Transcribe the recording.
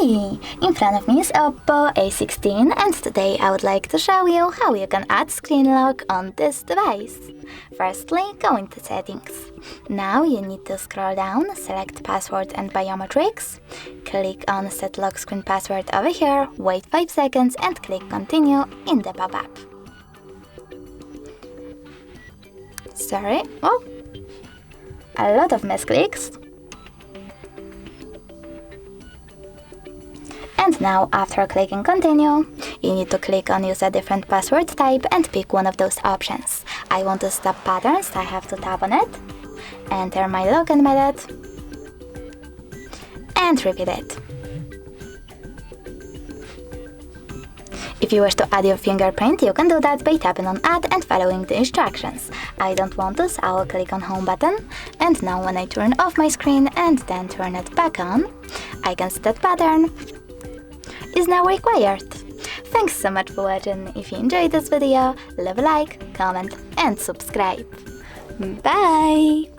Hi! In front of me is OPPO A16 and today I would like to show you how you can add screen lock on this device. Firstly, go into settings. Now you need to scroll down, select password and biometrics, click on set lock screen password over here, wait 5 seconds and click continue in the pop-up. Sorry, oh, a lot of misclicks. And now, after clicking continue, you need to click on use a different password type and pick one of those options. I want to stop patterns, so I have to tap on it, enter my login method, and repeat it. If you wish to add your fingerprint, you can do that by tapping on add and following the instructions. I don't want to, so I will click on home button, and now when I turn off my screen and then turn it back on, I can see that pattern is now required. Thanks so much for watching. If you enjoyed this video, leave a like, comment and subscribe. Bye!